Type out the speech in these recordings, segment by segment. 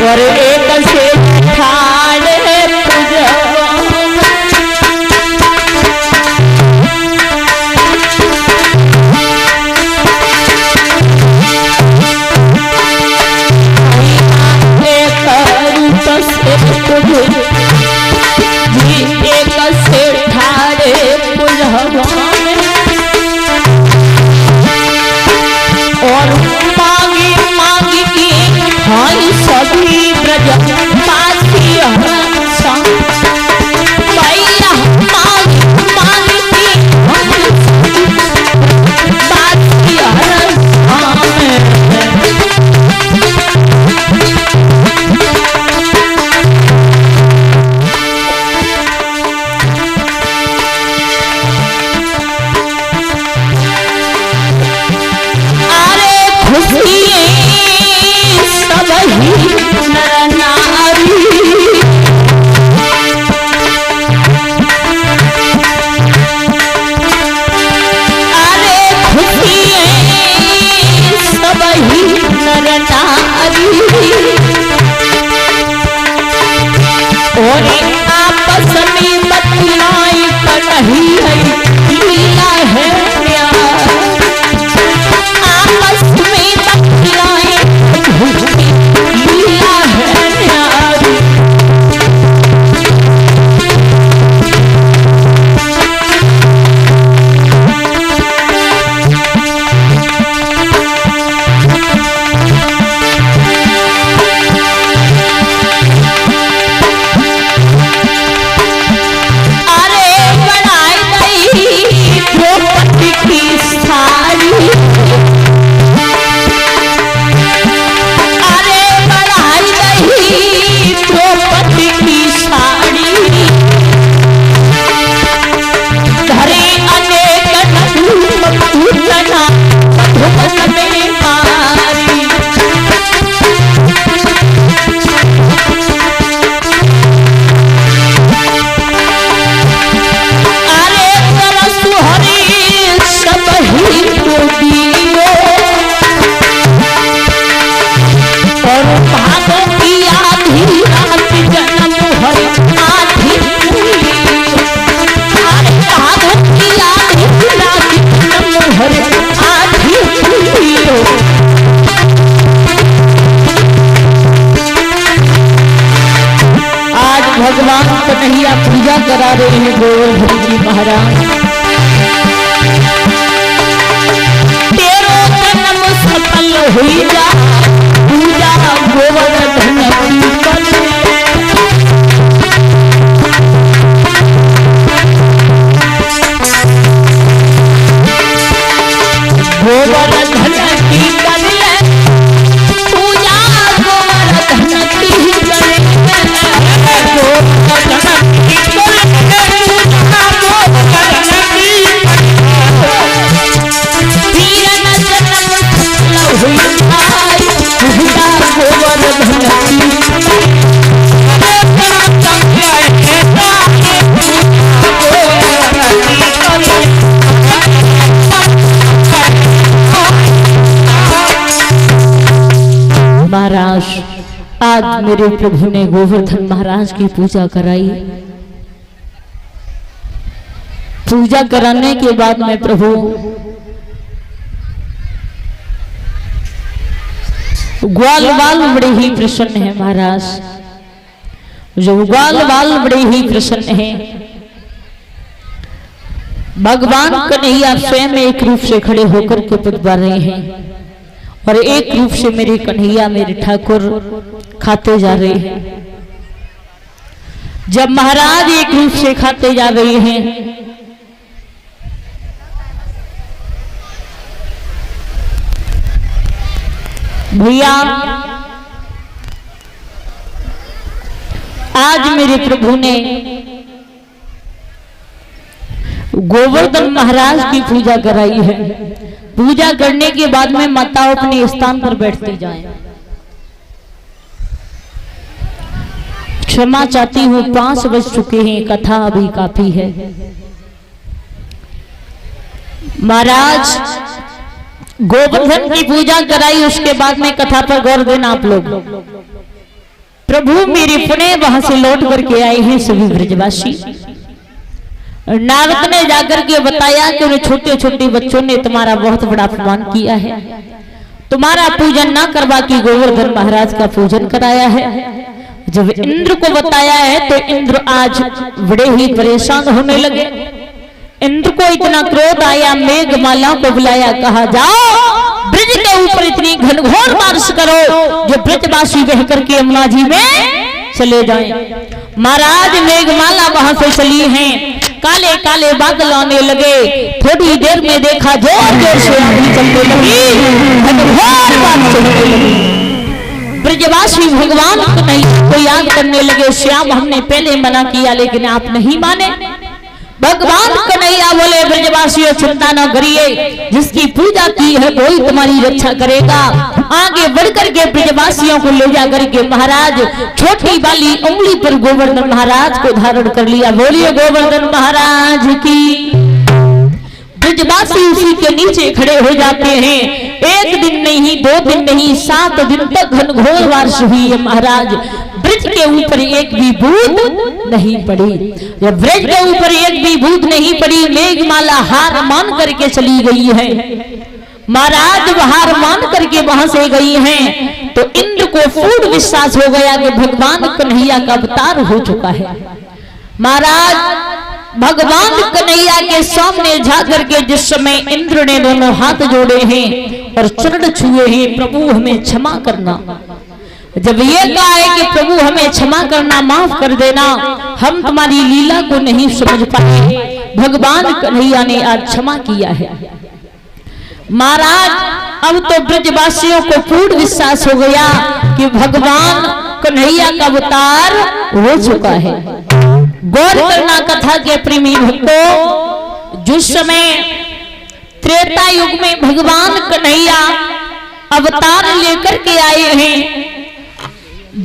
और एक से ठाड़े और मांगी मांगी की हाई सभी ब्रज पासी भैया मांगी मांगी की पासी और आपस में बतलाई नहीं है लीला है आपस में बतलाई लीला है भगवान कन्हैया पूजा करा रहे हैं गोवर्धन जी महाराज। तेरो जन्म सफल हुई जा पूजा गोवर्धन की गोवर्धन की पूजा गोवर्धन की महाराज आज मेरे प्रभु ने गोवर्धन महाराज की पूजा कराई। पूजा कराने के बाद में प्रभु ग्वाल बाल बड़े ही प्रसन्न है महाराज। जो ग्वाल बाल बड़े ही प्रसन्न है। भगवान कन्हैया स्वयं एक रूप से खड़े होकर के पुतवा रहे हैं और एक रूप से मेरे कन्हैया मेरे ठाकुर खाते जा रहे हैं। जब महाराज एक रूप से खाते जा रहे हैं भैया आज मेरे प्रभु ने गोवर्धन महाराज की पूजा कराई है। पूजा करने के बाद में माता अपने स्थान पर बैठते जाएं। क्षमा चाहती हूँ 5 बज चुके हैं, कथा अभी काफी है। महाराज गोवर्धन की पूजा कराई, उसके बाद में कथा पर गौर देना आप लोग। प्रभु मेरे पुणे वहां से लौट करके आए हैं सभी ब्रजवासी। नारद ने जाकर के बताया कि उन्हें छोटे छोटे बच्चों ने तुम्हारा बहुत बड़ा अपमान किया है, तुम्हारा पूजन ना करवा के गोवर्धन महाराज का पूजन कराया है। जब इंद्र को बताया है तो इंद्र आज बड़े ही परेशान होने लगे। इंद्र को इतना क्रोध आया, मेघमाला को बुलाया, कहा जाओ ब्रज के ऊपर इतनी घनघोर बारिश करो जो ब्रजवासी बह करके यमुना जी में चले जाएं। महाराज मेघमाला वहां से चली हैं, काले काले बादल आने लगे। थोड़ी देर में देखा जोर जोर से आंधी चलने लगी, घनघोर बारिश होने लगी। ब्रजवासी भगवान को याद करने लगे, श्याम हमने पहले मना किया लेकिन आप नहीं माने। भगवान कन्हैया बोले ब्रजवासियों चिंता न करिए, जिसकी पूजा की है वही तुम्हारी रक्षा करेगा। आगे बढ़कर के ब्रजवासियों को ले जाकर के महाराज छोटी वाली उंगली पर गोवर्धन महाराज को धारण कर लिया। बोलिए गोवर्धन महाराज की। ब्रजवासी उसी के नीचे खड़े हो जाते हैं। एक दिन नहीं, 2 दिन नहीं, 7 दिन तक घनघोर बारिश हुई है महाराज। ब्रज के ऊपर एक भी बूंद नहीं पड़ी। जब ब्रज के ऊपर एक भी बूंद नहीं पड़ी, मेघमाला हार मान करके चली गई है। महाराज हार मान करके वहां से गई हैं तो इंद्र को पूर्ण विश्वास हो गया कि भगवान कन्हैया का अवतार हो चुका है। महाराज भगवान कन्हैया के सामने जाकर के जिस समय इंद्र ने दोनों हाथ जोड़े हैं और चरण छुए हैं, प्रभु हमें क्षमा करना। जब ये कहा है कि प्रभु हमें क्षमा करना, माफ कर देना, हम तुम्हारी लीला को नहीं समझ पाए, भगवान कन्हैया ने आज क्षमा किया है। महाराज अब तो ब्रजवासियों को पूर्ण विश्वास हो गया कि भगवान कन्हैया का अवतार हो चुका है। गौर करना कथा के प्रेमी भक्तों, जिस समय त्रेता युग में भगवान कन्हैया अवतार लेकर के आए हैं,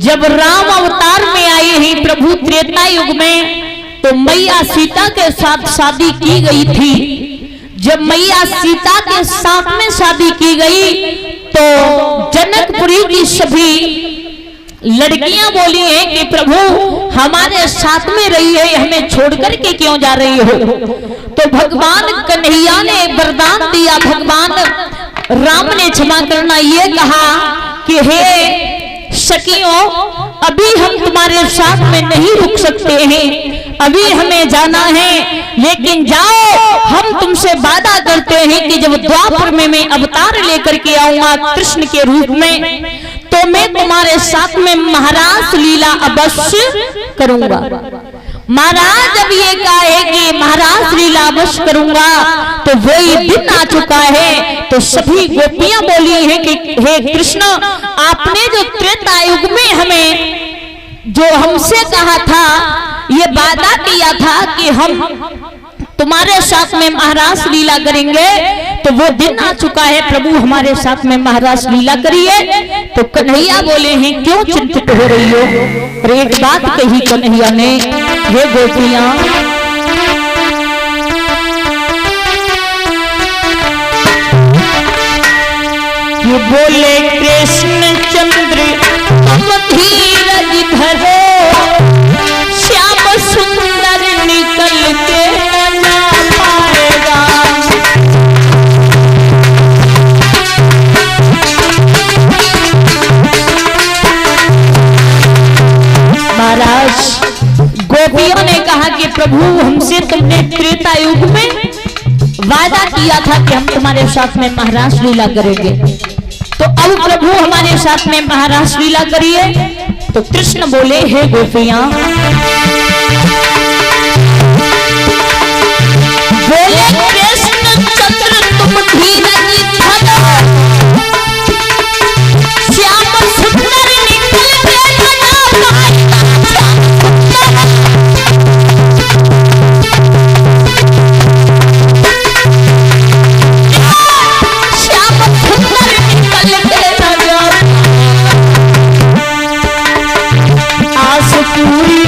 जब राम अवतार में आए हैं प्रभु त्रेता युग में, तो मैया सीता के साथ शादी की गई थी। जब मैया सीता के साथ में शादी की गई तो जनकपुरी की सभी लड़कियां बोली हैं कि प्रभु हमारे साथ में रही है, हमें छोड़ करके क्यों जा रही हो। तो भगवान कन्हैया ने वरदान दिया, भगवान राम ने क्षमा करना, ये कहा कि हे सखियों, अभी हम तुम्हारे साथ में नहीं रुक सकते हैं, अभी हमें जाना है, लेकिन जाओ, हम तुमसे वादा करते हैं कि जब द्वापर में मैं अवतार लेकर के आऊंगा कृष्ण के रूप में, तो मैं तुम्हारे साथ में महारास लीला अवश्य करूंगा। महाराज जब ये कहा है कि महाराज लीला अवश्य करूंगा, तो वही दिन आ चुका है। तो सभी गोपियां बोली हैं कि हे कृष्ण, आपने जो त्रेता युग में हमें जो हमसे कहा था, ये वादा किया था कि हम तुम्हारे साथ में महाराज लीला करेंगे, तो वो दिन आ चुका है, प्रभु हमारे साथ में महाराज लीला करिए। तो कन्हैया बोले हैं क्यों चिंतित हो रही हो। और एक बात कही कन्हैया ने, हे गोपियां, ये बोले कृष्ण चंद्र तुम धीरज धरो, श्याम सुंदर निकल के न पाएगा। महाराज गोपियों ने कहा कि प्रभु हमसे तुमने त्रेता युग में वादा किया था कि हम तुम्हारे साथ में महारास लीला करेंगे, तो अब प्रभु हमारे साथ में महारास लीला करिए। तो कृष्ण बोले हे गोपियां, बोले कृष्ण चंद्र तुम धीरज धरो, श्याम सुंदर निकल के न पाएगा। पूरी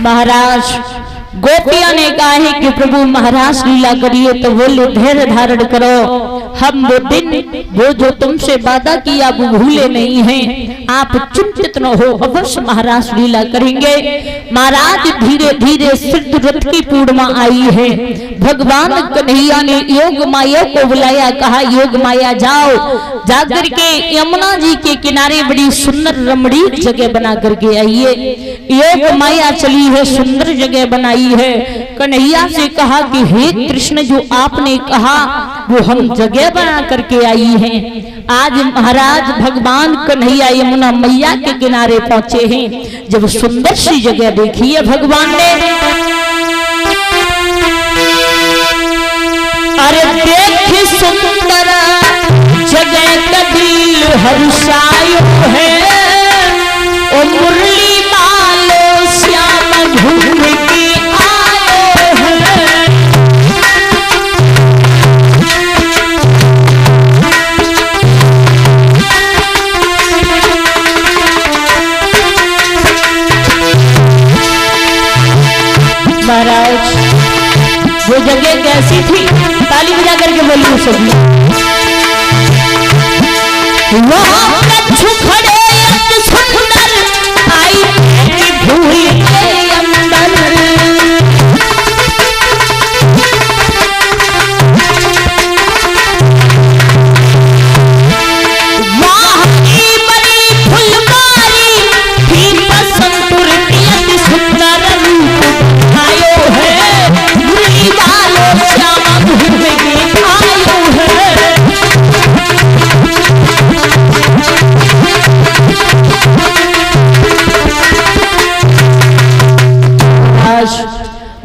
महाराज गोपियां ने कहा है कि प्रभु महाराज लीला करिए, तो बोले धैर्य धारण करो, हम वो दिन वो जो तुमसे वादा किया वो भूले नहीं हैं, आप चिंतित न हो, अवश्य महाराज लीला करेंगे। महाराज धीरे धीरे सिद्ध रथ की पूर्णिमा आई है। भगवान कन्हैया ने योग माया को बुलाया, कहा योग माया जाओ, जाकर के यमुना जी के किनारे बड़ी सुंदर रमणीक जगह बना करके आइए। योग माया चली है, सुंदर जगह बनाई है। कन्हैया से कहा कि हे कृष्ण, जो आपने कहा वो हम जगह बना करके आई हैं। आज महाराज भगवान कन्हैया यमुना मैया के किनारे पहुंचे हैं। जब सुंदर सी जगह देखी है भगवान ने, अरे देख सुंदर जगह का दिल हर्षायो है, ओ मुरली मालो श्याम घूम के आयो है। महाराज वो जगह कैसी थी, ताली बजा करके बोलिए सभी। वहाँ कछु खड़े अति सुंदर, आई भूल के अंदर, वहाँ की बड़ी फुलवारी थी, बसंतपुर की अति सुंदर रूप आयो है, मुरली वालो श्याम घूम के आयो है।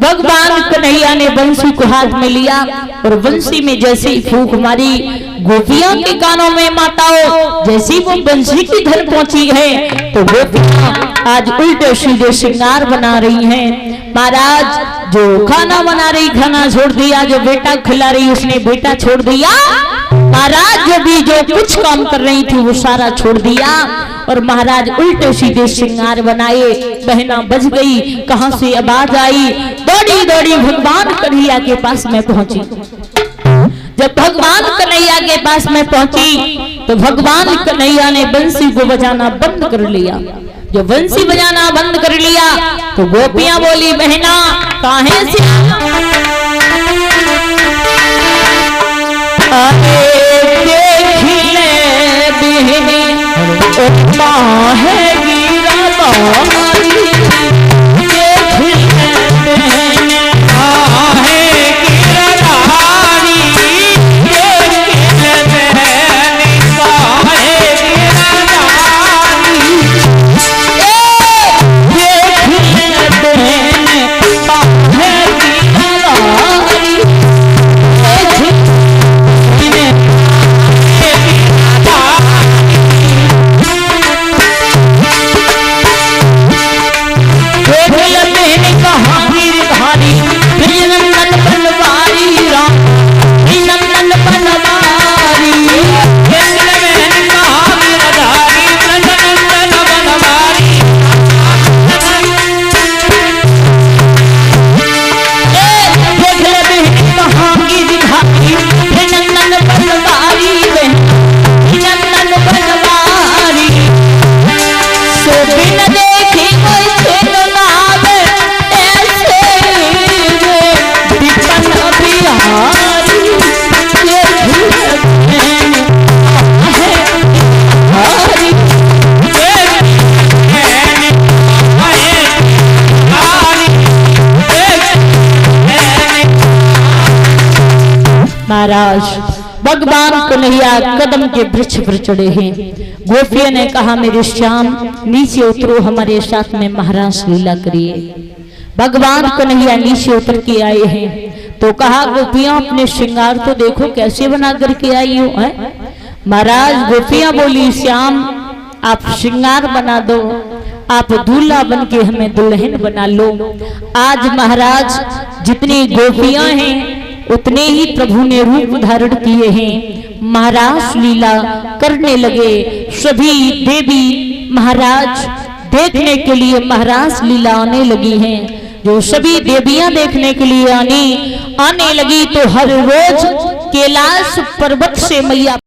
भगवान कन्हैया ने बंसी को हाथ में लिया और बंसी में जैसे ही फूंक मारी, गोपियों के कानों में माताओं जैसी वो बंसी की धर पहुंची है, तो गोपियां आज उल्टे सीधे श्रृंगार बना रही हैं। महाराज जो खाना बना रही खाना छोड़ दिया, जो बेटा खिला रही उसने बेटा छोड़ दिया। महाराज जो कुछ काम कर रही थी वो सारा छोड़ दिया और महाराज उल्टे सीधे श्रृंगार बनाए। बहना बज गई, कहां से आवाज आई, दौड़ी दौड़ी भगवान कन्हैया के पास में पहुंची। जब भगवान कन्हैया के पास में पहुंची तो भगवान कन्हैया ने बंसी को बजाना बंद कर लिया। जो बंसी बजाना बंद कर लिया तो गोपियां बोली, बहना काहे से है महाराज भगवान कन्हैया कदम के वृक्ष पर चढ़े हैं। गोपियों ने कहा, मेरे श्याम नीचे उतरो, हमारे साथ में महाराज लीला करिए। भगवान कन्हैया नीचे उतर के आए हैं तो कहा, गोपियां अपने श्रृंगार तो देखो कैसे बना करके आई हो। महाराज गोपियां बोली, श्याम आप श्रृंगार बना दो, आप दूल्हा बन के हमें दुल्हन बना लो। आज महाराज जितनी गोपियां हैं उतने ही प्रभु ने रूप धारण किए हैं। महाराज लीला करने लगे। सभी देवी महाराज देखने के लिए महाराज लीला आने लगी हैं। जो सभी देवियां देखने के लिए आने लगी तो हर रोज कैलाश पर्वत से मैया